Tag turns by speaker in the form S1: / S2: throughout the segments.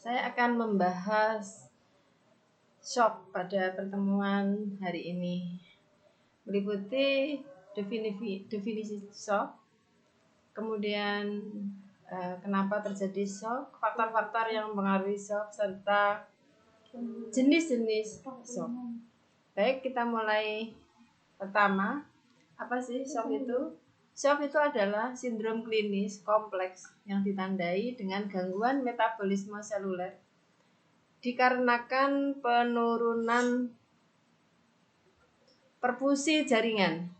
S1: Saya akan membahas shock pada pertemuan hari ini. Meliputi definisi shock, kemudian kenapa terjadi shock, faktor-faktor yang mempengaruhi shock, serta jenis-jenis shock. Baik, kita mulai. Pertama, apa sih shock itu? Shock itu adalah sindrom klinis kompleks yang ditandai dengan gangguan metabolisme seluler dikarenakan penurunan perfusi jaringan.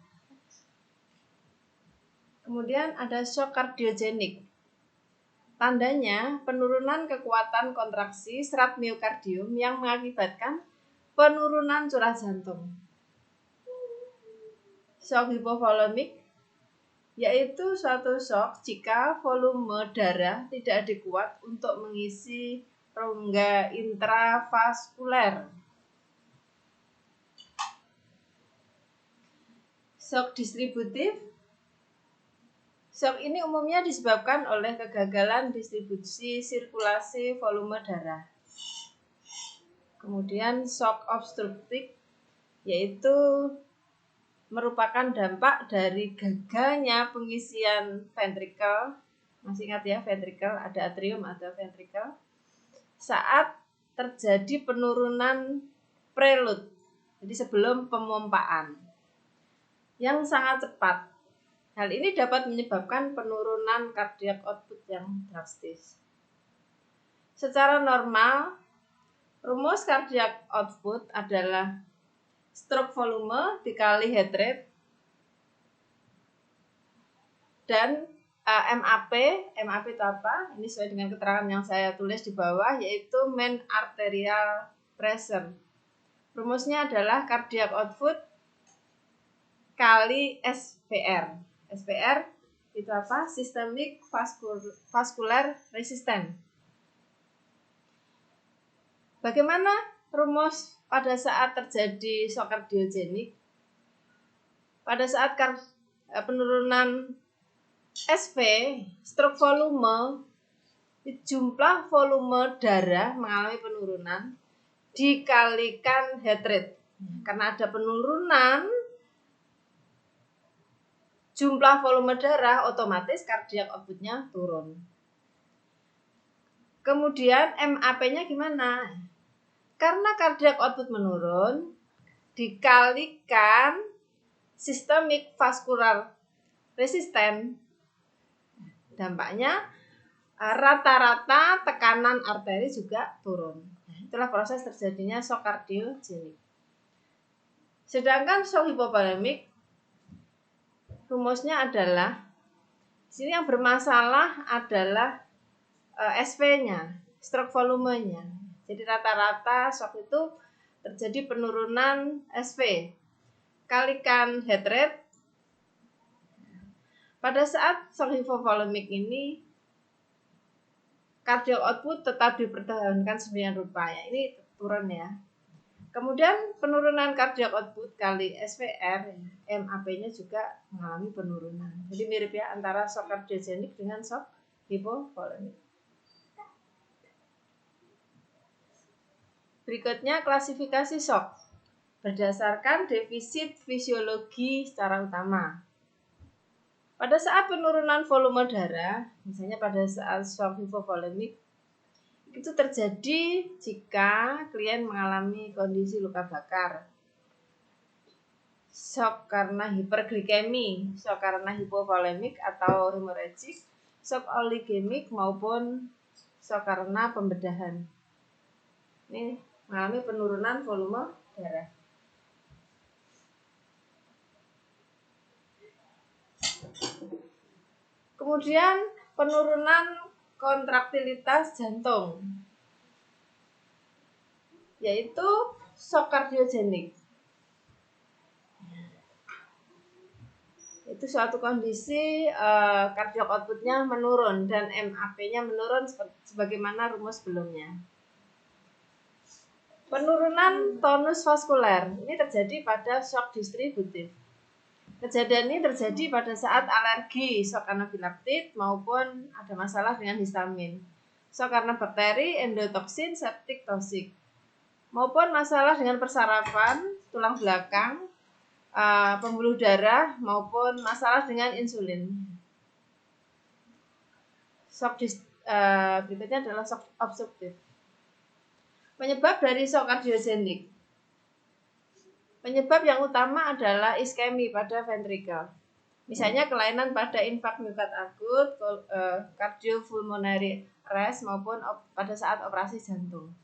S1: Kemudian ada shock kardiogenik. Tandanya penurunan kekuatan kontraksi serat miokardium yang mengakibatkan penurunan curah jantung. Shock hipovolemik yaitu suatu shock jika volume darah tidak adekuat untuk mengisi rongga intravaskuler. Shock distributif. Shock ini umumnya disebabkan oleh kegagalan distribusi sirkulasi volume darah. Kemudian shock obstruktif yaitu merupakan dampak dari gagalnya pengisian ventrikel. Masih ingat ya, ventrikel ada atrium, ada ventrikel. Saat terjadi penurunan prelude, jadi sebelum pemompaan yang sangat cepat. Hal ini dapat menyebabkan penurunan cardiac output yang drastis. Secara normal, rumus cardiac output adalah stroke volume dikali heart rate dan MAP. MAP itu apa? Ini sesuai dengan keterangan yang saya tulis di bawah, yaitu mean arterial pressure. Rumusnya adalah cardiac output kali SVR. SVR itu apa? Systemic vascular resistance. Bagaimana rumus pada saat terjadi shock kardiogenik? Pada saat penurunan SV, stroke volume, jumlah volume darah mengalami penurunan dikalikan heart rate. Karena ada penurunan jumlah volume darah, otomatis cardiac output-nya turun. Kemudian MAP-nya gimana? Karena cardiac output menurun, dikalikan systemic vascular resistance, dampaknya rata-rata tekanan arteri juga turun. Itulah proses terjadinya shock kardiogenik. Sedangkan shock hipovolemik, rumusnya adalah, di sini yang bermasalah adalah SV-nya, stroke volumenya. Jadi rata-rata shock itu terjadi penurunan SV. Kalikan heart rate. Pada saat shock hipovolemik ini, cardiac output tetap dipertahankan sedemikian rupa. Ini turun ya. Kemudian penurunan cardiac output kali SVR, MAP-nya juga mengalami penurunan. Jadi mirip ya antara shock kardiogenik dengan shock hipovolemik. Berikutnya klasifikasi shock berdasarkan defisit fisiologi secara utama. Pada saat penurunan volume darah, misalnya pada saat shock hipovolemik, itu terjadi jika klien mengalami kondisi luka bakar, shock karena hiperglikemi, shock karena hipovolemik atau hemorrhagic, shock oligemik maupun shock karena pembedahan. Ini mengalami penurunan volume darah. Kemudian penurunan kontraktilitas jantung, yaitu shock kardiogenik. Itu suatu kondisi cardiac output-nya menurun dan MAP-nya menurun sebagaimana rumus sebelumnya. Penurunan tonus vaskuler ini terjadi pada shock distributif. Kejadian ini terjadi pada saat alergi shock anafilaktik maupun ada masalah dengan histamin. shock karena bakteri, endotoksin, septik, toksik, maupun masalah dengan persarafan, tulang belakang, pembuluh darah, maupun masalah dengan insulin. Shock berikutnya adalah shock obstruktif. Penyebab dari shock kardiogenik. Penyebab yang utama adalah iskemi pada ventrikel. Misalnya kelainan pada infak miokard akut, cardiopulmonary arrest maupun pada saat operasi jantung.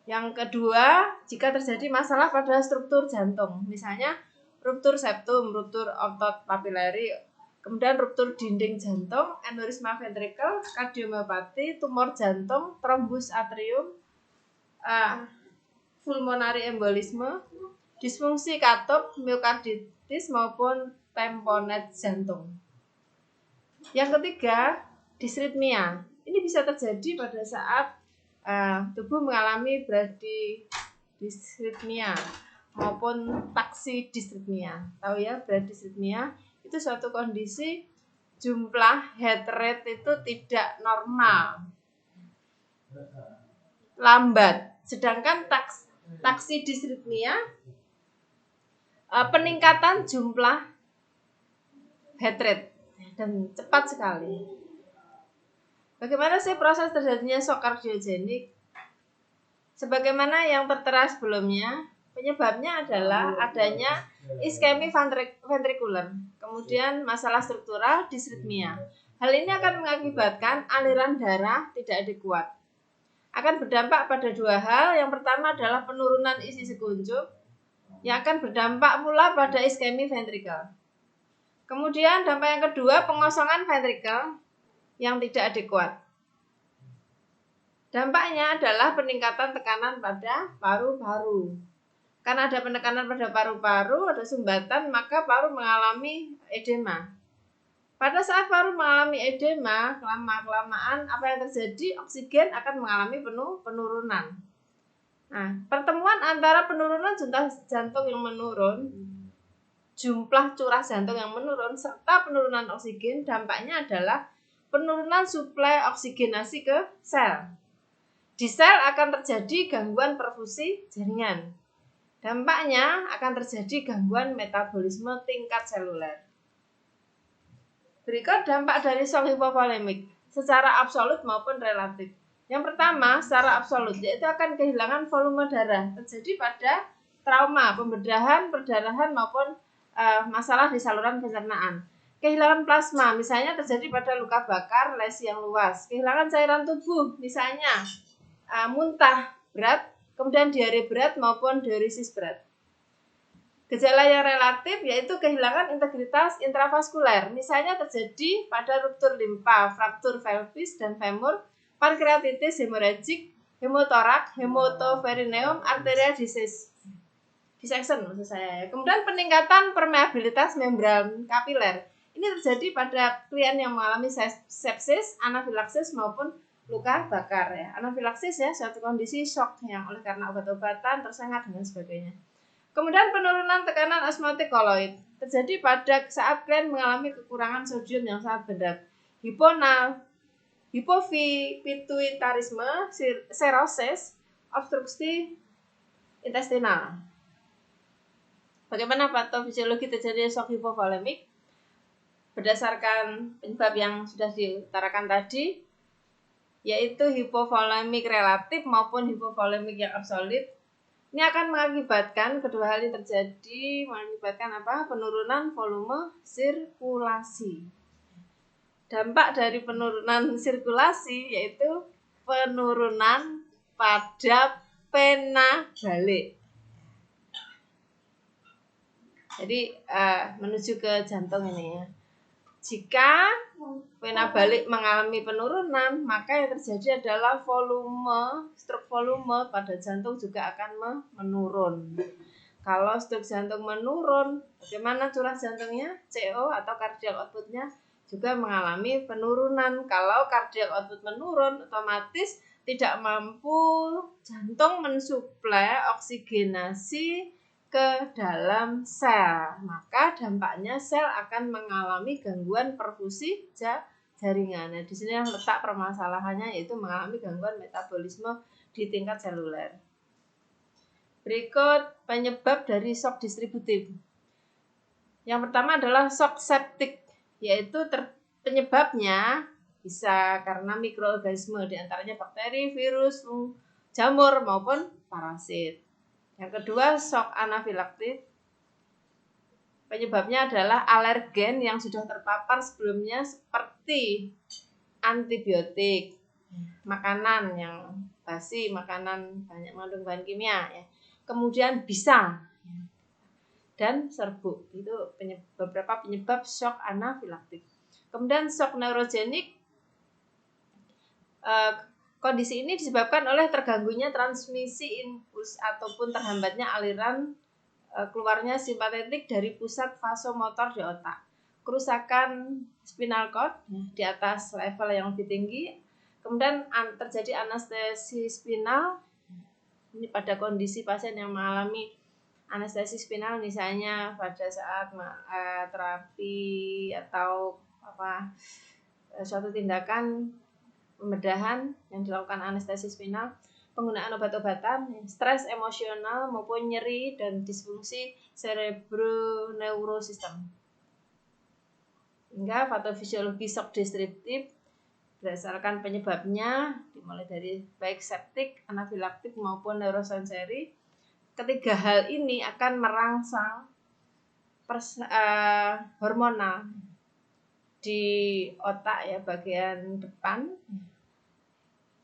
S1: Yang kedua, jika terjadi masalah pada struktur jantung, misalnya ruptur septum, ruptur otot papilari, kemudian ruptur dinding jantung, aneurisma ventrikel, kardiomiopati, tumor jantung, trombus atrium, pulmonary embolisme, disfungsi katup, miokarditis maupun tamponade jantung. Yang ketiga, disritmia. Ini bisa terjadi pada saat tubuh mengalami bradydisritmia maupun taxidisritmia. Tahu ya, bradydisritmia itu suatu kondisi jumlah heart rate itu tidak normal, lambat. Sedangkan taxidisritmia peningkatan jumlah heart rate dan cepat sekali. Bagaimana sih proses terjadinya shock kardiogenik? Sebagaimana yang tertera sebelumnya, penyebabnya adalah adanya iskemi ventrikuler, kemudian masalah struktural, disritmia. Hal ini akan mengakibatkan aliran darah tidak adekuat. Akan berdampak pada dua hal. Yang pertama adalah penurunan isi sekuncup, yang akan berdampak pula pada iskemi ventrikel. Kemudian dampak yang kedua, pengosongan ventrikel yang tidak adekuat. Dampaknya adalah peningkatan tekanan pada paru-paru. Karena ada penekanan pada paru-paru, ada sumbatan, maka paru mengalami edema. Pada saat paru mengalami edema, kelamaan apa yang terjadi? Oksigen akan mengalami penurunan. Nah, pertemuan antara penurunan jantung yang menurun, jumlah curah jantung yang menurun, serta penurunan oksigen, dampaknya adalah penurunan suplai oksigenasi ke sel. Di sel akan terjadi gangguan perfusi jaringan. Dampaknya akan terjadi gangguan metabolisme tingkat seluler. Berikut dampak dari shock hipovolemik secara absolut maupun relatif. Yang pertama, secara absolut, yaitu akan kehilangan volume darah. Terjadi pada trauma, pembedahan, perdarahan maupun masalah di saluran pencernaan. Kehilangan plasma, misalnya terjadi pada luka bakar, lesi yang luas. Kehilangan cairan tubuh, misalnya muntah berat, kemudian diare berat maupun diuresis berat. Gejala yang relatif yaitu kehilangan integritas intravaskuler, misalnya terjadi pada ruptur limpa, fraktur pelvis dan femur, pankreatitis hemoragik, hemotorak, hematoperitoneum, arteria dissection maksud saya. Kemudian peningkatan permeabilitas membran kapiler. Ini terjadi pada klien yang mengalami sepsis, anafilaksis maupun luka bakar ya. Anafilaksis ya, suatu kondisi shock yang oleh karena obat-obatan tersengat dan sebagainya. Kemudian penurunan tekanan osmotik koloid terjadi pada saat klien mengalami kekurangan sodium yang sangat berat. Hipopituitarisme, serosis, obstruksi intestinal. Bagaimana patofisiologi terjadi shock hipovolemik? Berdasarkan penyebab yang sudah diutarakan tadi, yaitu hipovolemik relatif maupun hipovolemik yang absolut. Ini akan mengakibatkan kedua hal ini terjadi, mengakibatkan apa? Penurunan volume sirkulasi. Dampak dari penurunan sirkulasi yaitu penurunan pada pena balik. Jadi menuju ke jantung ini ya. Jika pena balik mengalami penurunan, maka yang terjadi adalah struk volume pada jantung juga akan menurun. Kalau struk jantung menurun, bagaimana curah jantungnya? CO atau cardiac output-nya juga mengalami penurunan. Kalau cardiac output menurun, otomatis tidak mampu jantung mensuplai oksigenasi ke dalam sel, maka dampaknya sel akan mengalami gangguan perfusi jaringan. Nah, di sini letak permasalahannya, yaitu mengalami gangguan metabolisme di tingkat seluler. Berikut penyebab dari shock distributif. Yang pertama adalah shock septik, yaitu penyebabnya bisa karena mikroorganisme, diantaranya bakteri, virus, jamur maupun parasit. Yang kedua, shock anafilaktik. Penyebabnya adalah alergen yang sudah terpapar sebelumnya seperti antibiotik, makanan yang basi, makanan banyak mengandung bahan kimia ya. Kemudian bisa dan serbuk. Itu beberapa penyebab shock anafilaktik. Kemudian shock neurogenik. Kondisi ini disebabkan oleh terganggunya transmisi impuls ataupun terhambatnya aliran keluarnya simpatetik dari pusat vasomotor di otak. Kerusakan spinal cord di atas level yang lebih tinggi. Kemudian terjadi anestesi spinal. Ini pada kondisi pasien yang mengalami anestesi spinal, misalnya pada saat terapi atau suatu tindakan pembedahan yang dilakukan anestesi spinal, penggunaan obat-obatan, stres emosional maupun nyeri dan disfungsi cerebroneurosistem. Hingga patofisiologi shock distributif berdasarkan penyebabnya dimulai dari baik septik, anafilaktik maupun neurosensori. Ketiga hal ini akan merangsang hormonal di otak ya, bagian depan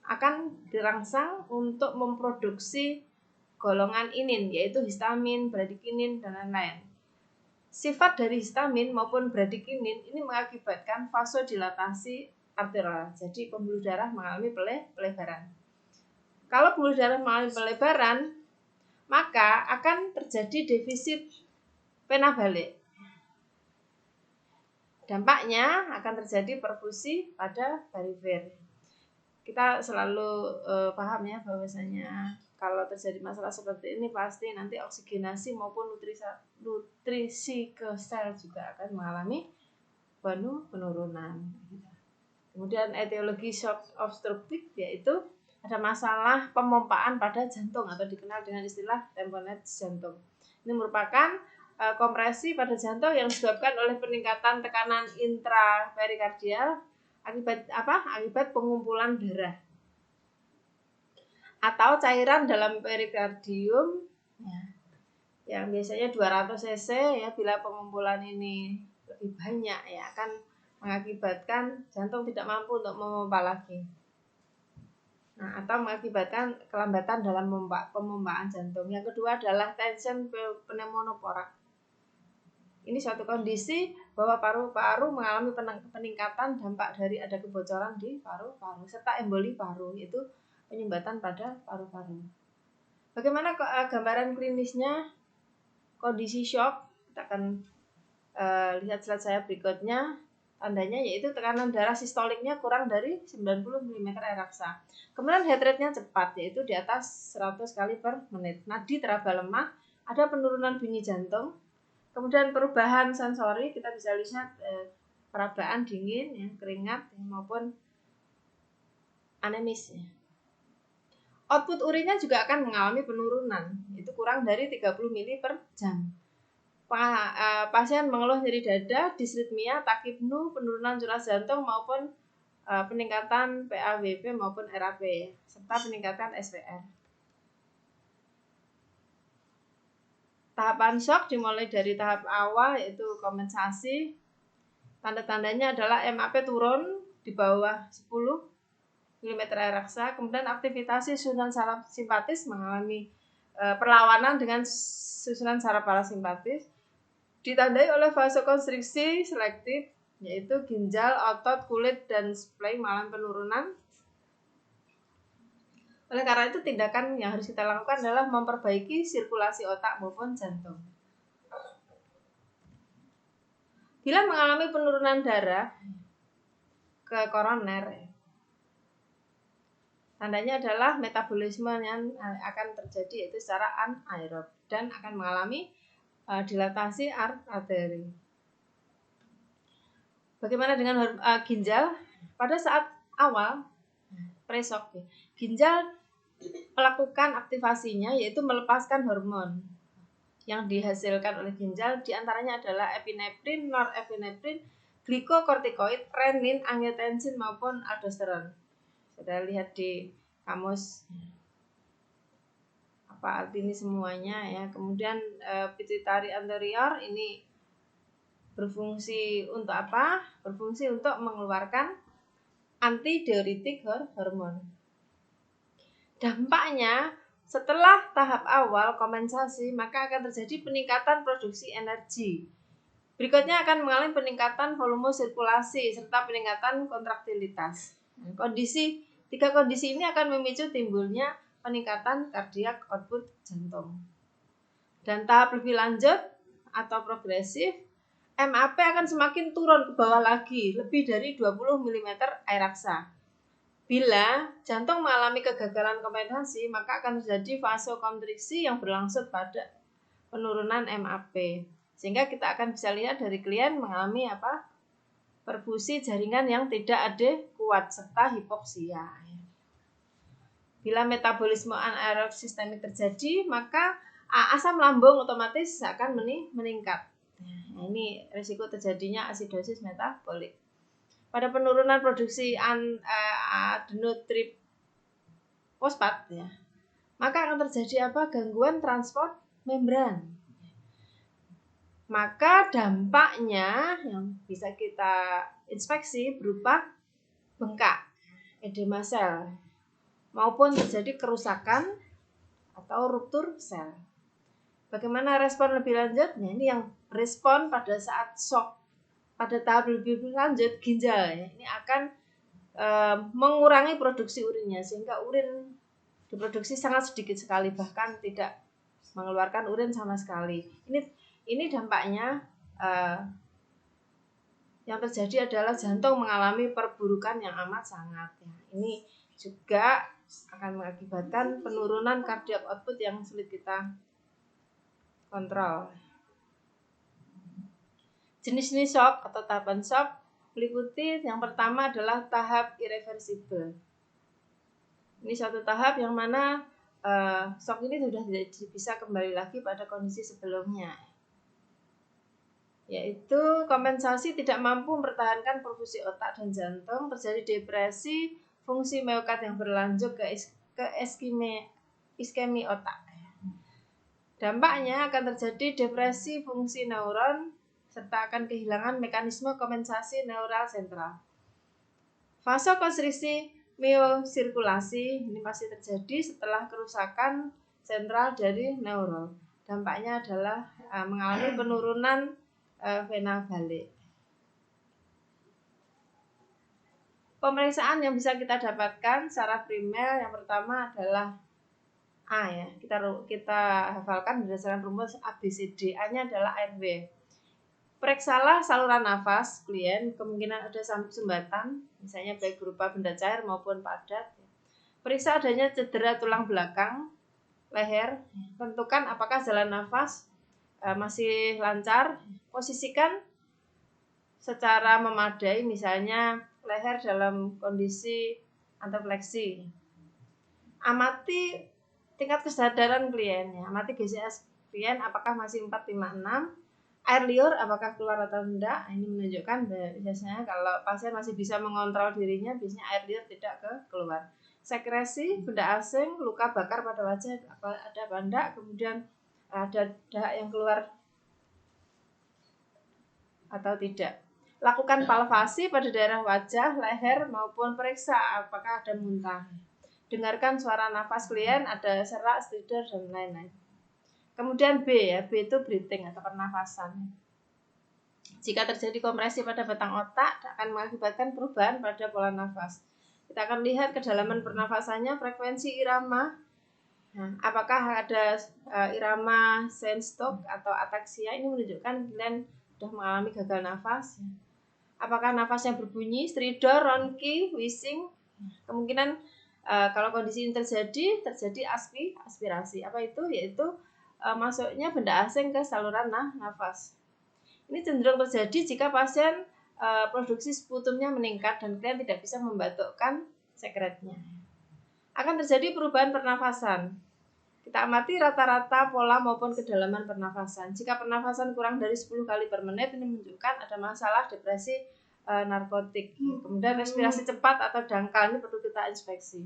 S1: akan dirangsang untuk memproduksi golongan inin, yaitu histamin, bradikinin, dan lain-lain. Sifat dari histamin maupun bradikinin ini mengakibatkan vasodilatasi arterial, jadi pembuluh darah mengalami pelebaran. Kalau pembuluh darah mengalami pelebaran, maka akan terjadi defisit vena balik. Dampaknya akan terjadi perfusi pada perifer. Kita selalu paham ya bahwasanya kalau terjadi masalah seperti ini pasti nanti oksigenasi maupun nutrisi ke sel juga akan mengalami penurunan. Kemudian etiologi shock obstruktif, yaitu ada masalah pemompaan pada jantung atau dikenal dengan istilah tamponade jantung. Ini merupakan kompresi pada jantung yang disebabkan oleh peningkatan tekanan intraperikardial akibat pengumpulan darah atau cairan dalam perikardium ya, yang biasanya 200 cc ya. Bila pengumpulan ini lebih banyak ya akan mengakibatkan jantung tidak mampu untuk memompa lagi. Atau mengakibatkan kelambatan dalam pemompaan jantung. Yang kedua adalah tension pneumonoporak. Ini suatu kondisi bahwa paru-paru mengalami peningkatan dampak dari ada kebocoran di paru-paru serta emboli paru, yaitu penyumbatan pada paru-paru. Bagaimana gambaran klinisnya kondisi shock? Kita akan lihat slide saya berikutnya. Tandanya yaitu tekanan darah sistoliknya kurang dari 90 mm air raksa. Kemudian heart rate-nya cepat, yaitu di atas 100 kali per menit. Nadi teraba lemah, ada penurunan bunyi jantung. Kemudian perubahan sensori, kita bisa lihat perabaan dingin, ya, keringat ya, maupun anemis. Ya. Output urinnya juga akan mengalami penurunan, yaitu kurang dari 30 ml per jam. Pasien mengeluh nyeri dada, disritmia, takipnu, penurunan curah jantung maupun peningkatan PAWP maupun RAP serta peningkatan SVR. Tahapan shock dimulai dari tahap awal yaitu kompensasi. Tanda-tandanya adalah MAP turun di bawah 10 mm air raksa, kemudian aktivitas susunan saraf simpatis mengalami perlawanan dengan susunan saraf parasimpatis. Ditandai oleh vasokonstriksi selektif, yaitu ginjal, otot, kulit, dan splay mengalami penurunan. Oleh karena itu, tindakan yang harus kita lakukan adalah memperbaiki sirkulasi otak maupun jantung. Bila mengalami penurunan darah ke koroner, tandanya adalah metabolisme yang akan terjadi yaitu secara anaerob dan akan mengalami dilatasi arteri. Bagaimana dengan ginjal? Pada saat awal pre-shock, ginjal melakukan aktivasinya yaitu melepaskan hormon yang dihasilkan oleh ginjal, diantaranya adalah epinefrin, norepinefrin, glikokortikoid, renin, angiotensin maupun aldosteron. Sudah lihat di kamus apa arti ini semuanya ya. Kemudian pituitari anterior ini berfungsi untuk apa? Berfungsi untuk mengeluarkan antidiuretik hormon. Dampaknya setelah tahap awal kompensasi, maka akan terjadi peningkatan produksi energi. Berikutnya akan mengalami peningkatan volume sirkulasi serta peningkatan kontraktilitas. Tiga kondisi ini akan memicu timbulnya peningkatan cardiac output jantung. Dan tahap lebih lanjut atau progresif, MAP akan semakin turun ke bawah lagi, lebih dari 20 mm air raksa. Bila jantung mengalami kegagalan kompensasi, maka akan terjadi vasokonstriksi yang berlangsung pada penurunan MAP. Sehingga kita akan bisa lihat dari klien mengalami perfusi jaringan yang tidak kuat serta hipoksia. Bila metabolisme anaerob sistemik terjadi, maka asam lambung otomatis akan meningkat. Nah, ini risiko terjadinya asidosis metabolik. Pada penurunan produksi adenotrifosfat ya, maka akan terjadi gangguan transport membran. Maka dampaknya yang bisa kita inspeksi berupa bengkak, edema sel, maupun terjadi kerusakan atau ruptur sel. Bagaimana respon lebih lanjut? Nah, ini yang respon pada saat shock. Pada tahap lebih lanjut, ginjal ini akan mengurangi produksi urinnya, sehingga urin diproduksi sangat sedikit sekali, bahkan tidak mengeluarkan urin sama sekali. Ini dampaknya yang terjadi adalah jantung mengalami perburukan yang amat sangat. Ini juga akan mengakibatkan penurunan cardiac output yang sulit kita kontrol. Jenis-jenis shock atau tahapan shock meliputi yang pertama adalah tahap irreversible. Ini suatu tahap yang mana shock ini sudah tidak bisa kembali lagi pada kondisi sebelumnya, yaitu kompensasi tidak mampu mempertahankan perfusi otak dan jantung, terjadi depresi fungsi miokard yang berlanjut ke iskemi otak. Dampaknya akan terjadi depresi fungsi neuron serta akan kehilangan mekanisme kompensasi neural sentral. Vasokonstriksi miosirkulasi ini pasti terjadi setelah kerusakan sentral dari neuron. Dampaknya adalah mengalami penurunan vena balik. Pemeriksaan yang bisa kita dapatkan secara primer yang pertama adalah A ya. Kita hafalkan berdasarkan rumus ABCD. A-nya adalah airway. Periksalah saluran nafas klien, kemungkinan ada sumbatan, misalnya baik berupa benda cair maupun padat. Periksa adanya cedera tulang belakang, leher, tentukan apakah jalan nafas masih lancar, posisikan secara memadai, misalnya leher dalam kondisi anterfleksi. Amati tingkat kesadaran klien, ya. Amati GCS klien apakah masih 456, air liur apakah keluar atau tidak. Ini menunjukkan biasanya kalau pasien masih bisa mengontrol dirinya, biasanya air liur tidak keluar. Sekresi, benda asing, luka bakar pada wajah ada benda, kemudian ada dahak yang keluar atau tidak. Lakukan palpasi pada daerah wajah, leher maupun periksa apakah ada muntah. Dengarkan suara nafas klien, ada serak, stridor dan lain-lain. Kemudian B ya, B itu breathing atau pernafasan. Jika terjadi kompresi pada batang otak, akan mengakibatkan perubahan pada pola nafas. Kita akan lihat kedalaman pernafasannya, frekuensi irama. Nah, apakah ada irama Seinstock atau ataksia? Ini menunjukkan klien sudah mengalami gagal nafas. Apakah nafasnya berbunyi, stridor, ronki, wheezing? Kemungkinan kalau kondisi ini terjadi aspirasi. Apa itu? Yaitu masuknya benda asing ke saluran nafas. Ini cenderung terjadi jika pasien produksi sputumnya meningkat dan klien tidak bisa membatukkan sekretnya. Akan terjadi perubahan pernafasan. Kita amati rata-rata pola maupun kedalaman pernafasan. Jika pernafasan kurang dari 10 kali per menit, ini menunjukkan ada masalah depresi narkotik. Kemudian respirasi cepat atau dangkal, ini perlu kita inspeksi.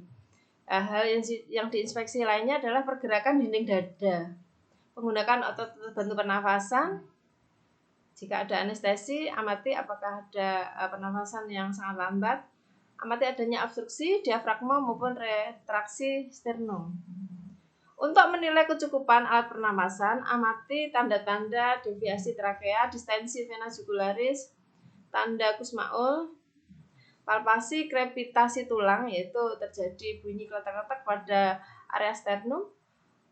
S1: Hal yang diinspeksi lainnya adalah pergerakan dinding dada. Menggunakan otot bantu pernafasan. Jika ada anestesi, amati apakah ada pernafasan yang sangat lambat. Amati adanya obstruksi diafragma maupun retraksi sternum. Untuk menilai kecukupan alat pernafasan, amati tanda-tanda deviasi trakea, distensi vena jugularis, tanda Kussmaul, palpasi krepitasi tulang, yaitu terjadi bunyi kletak-kletak pada area sternum.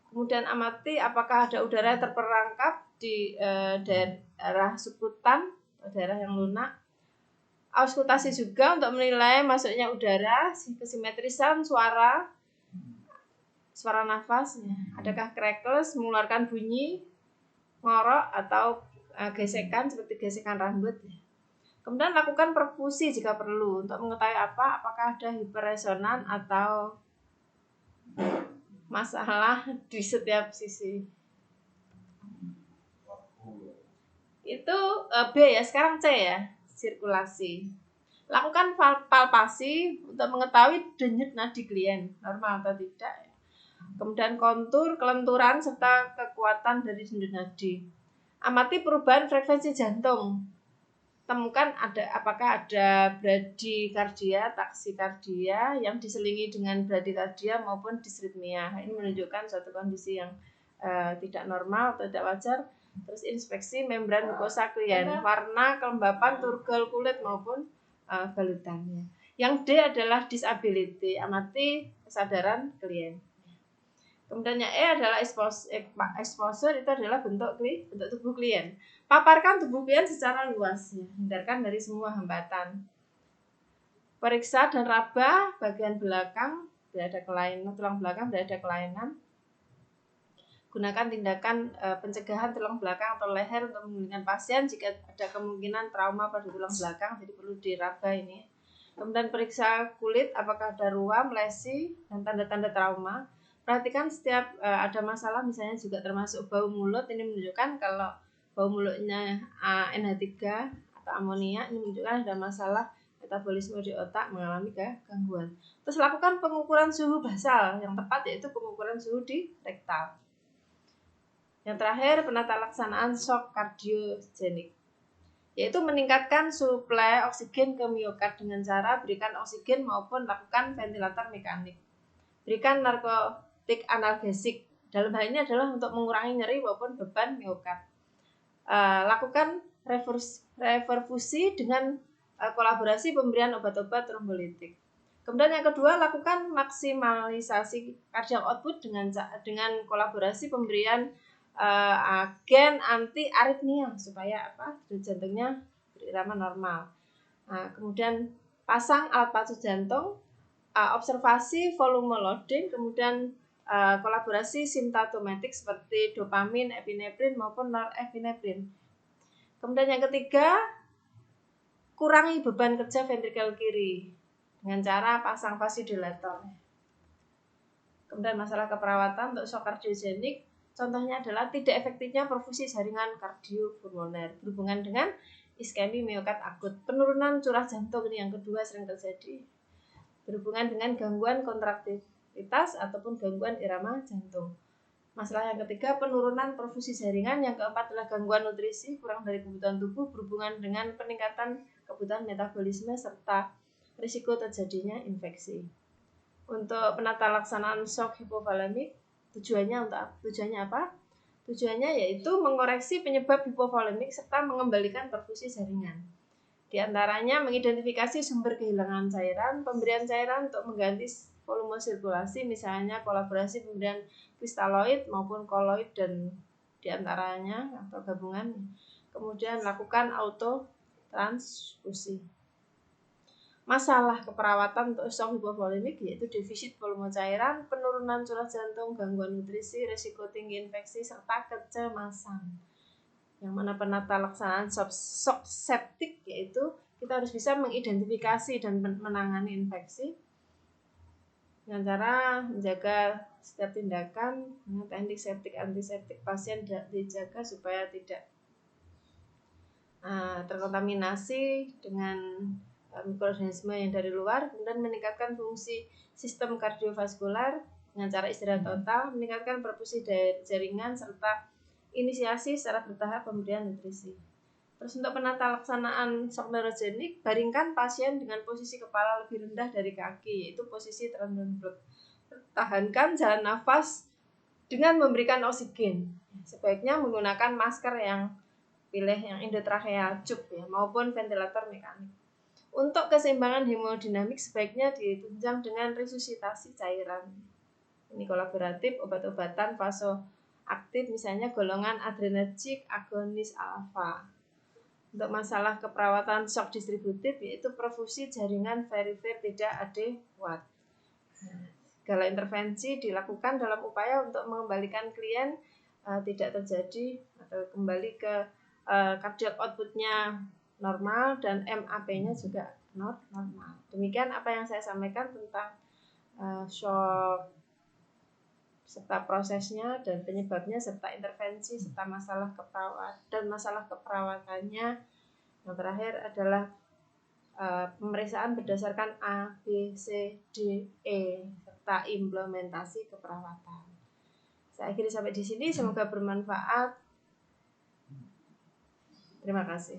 S1: Kemudian amati apakah ada udara terperangkap di daerah subkutan, daerah yang lunak. Auskultasi juga untuk menilai masuknya udara, kesimetrisan suara nafas, adakah crackles, mengeluarkan bunyi, ngorok atau gesekan seperti gesekan rambut. Kemudian lakukan perfusi jika perlu untuk mengetahui apakah ada hiperresonan atau masalah di setiap sisi. Itu B ya, sekarang C ya, sirkulasi. Lakukan palpasi untuk mengetahui denyut nadi klien, normal atau tidak. Kemudian kontur, kelenturan, serta kekuatan dari denyut nadi. Amati perubahan frekuensi jantung. Temukan apakah ada bradikardia, taksikardia yang diselingi dengan bradikardia maupun disritmia. Ini menunjukkan suatu kondisi yang tidak normal atau tidak wajar. Terus inspeksi membran mukosa klien, warna, kelembapan, turgel kulit maupun balutannya. Yang D adalah disability. Amati kesadaran klien. Kemudian yang E adalah exposure, itu adalah bentuk tubuh klien. Paparkan tubuh klien secara luas, ya. Hindarkan dari semua hambatan. Periksa dan raba bagian belakang, tidak ada kelainan, tulang belakang tidak ada kelainan. Gunakan tindakan pencegahan tulang belakang atau leher untuk memulihkan pasien jika ada kemungkinan trauma pada tulang belakang, jadi perlu diraba ini. Kemudian periksa kulit, apakah ada ruam, lesi, dan tanda-tanda trauma. Perhatikan setiap ada masalah, misalnya juga termasuk bau mulut, ini menunjukkan kalau bau mulutnya NH3 atau amonia, ini menunjukkan ada masalah metabolisme di otak, mengalami gangguan. Terus lakukan pengukuran suhu basal yang tepat, yaitu pengukuran suhu di rektal. Yang terakhir, penata laksanaan shock kardiogenik, yaitu meningkatkan suplai oksigen ke miokard dengan cara berikan oksigen maupun lakukan ventilator mekanik. Berikan narkotik analgesik. Dalam hal ini adalah untuk mengurangi nyeri maupun beban miokard. Lakukan reperfusi dengan kolaborasi pemberian obat-obat trombolitik. Kemudian yang kedua, lakukan maksimalisasi cardiac output dengan kolaborasi pemberian agen anti aritmia supaya jantungnya berirama normal. Kemudian pasang alat pacu jantung, observasi volume loading, kemudian kolaborasi simptomatik seperti dopamin, epinefrin maupun norepinefrin. Kemudian yang ketiga, kurangi beban kerja ventrikel kiri dengan cara pasang vasodilator. Kemudian masalah keperawatan untuk shock kardiogenik, contohnya adalah tidak efektifnya perfusi jaringan kardiopulmoner berhubungan dengan iskemi miokard akut. Penurunan curah jantung ini yang kedua sering terjadi berhubungan dengan gangguan kontraktivitas ataupun gangguan irama jantung. Masalah yang ketiga, penurunan perfusi jaringan. Yang keempat adalah gangguan nutrisi, kurang dari kebutuhan tubuh berhubungan dengan peningkatan kebutuhan metabolisme serta risiko terjadinya infeksi. Untuk penata laksanaan shock hipovolemik, tujuannya apa? Tujuannya yaitu mengoreksi penyebab hipovolemik serta mengembalikan perfusi jaringan. Di antaranya mengidentifikasi sumber kehilangan cairan, pemberian cairan untuk mengganti volume sirkulasi, misalnya kolaborasi pemberian kristaloid maupun koloid dan diantaranya atau gabungan. Kemudian lakukan autotransfusi. Masalah keperawatan untuk shock hipovolemik yaitu defisit volume cairan, penurunan curah jantung, gangguan nutrisi, risiko tinggi infeksi, serta kecemasan. Yang mana penata laksanaan shock septik yaitu kita harus bisa mengidentifikasi dan menangani infeksi dengan cara menjaga setiap tindakan dengan teknik septik antiseptik pasien dijaga supaya tidak terkontaminasi dengan mikroorganisme yang dari luar, kemudian meningkatkan fungsi sistem kardiovaskular dengan cara istirahat total, meningkatkan perfusi jaringan serta inisiasi secara bertahap pemberian nutrisi. Terus untuk penata laksanaan shock neurogenik, baringkan pasien dengan posisi kepala lebih rendah dari kaki, yaitu posisi terendah perut. Tahankan jalan nafas dengan memberikan oksigen. Sebaiknya menggunakan masker yang endotracheal tube ya, maupun ventilator mekanik. Untuk keseimbangan hemodinamik sebaiknya ditunjang dengan resusitasi cairan. Ini kolaboratif, obat-obatan vasoaktif misalnya golongan adrenergic agonis alfa. Untuk masalah keperawatan shock distributif yaitu perfusi jaringan perifer tidak adekuat. Segala intervensi dilakukan dalam upaya untuk mengembalikan klien tidak terjadi atau kembali ke cardiac output-nya normal dan MAP-nya juga normal. Demikian apa yang saya sampaikan tentang shock serta prosesnya dan penyebabnya serta intervensi serta masalah keperawatannya. Yang terakhir adalah pemeriksaan berdasarkan A, B, C, D, E serta implementasi keperawatan. Saya akhiri sampai di sini, semoga bermanfaat. Terima kasih.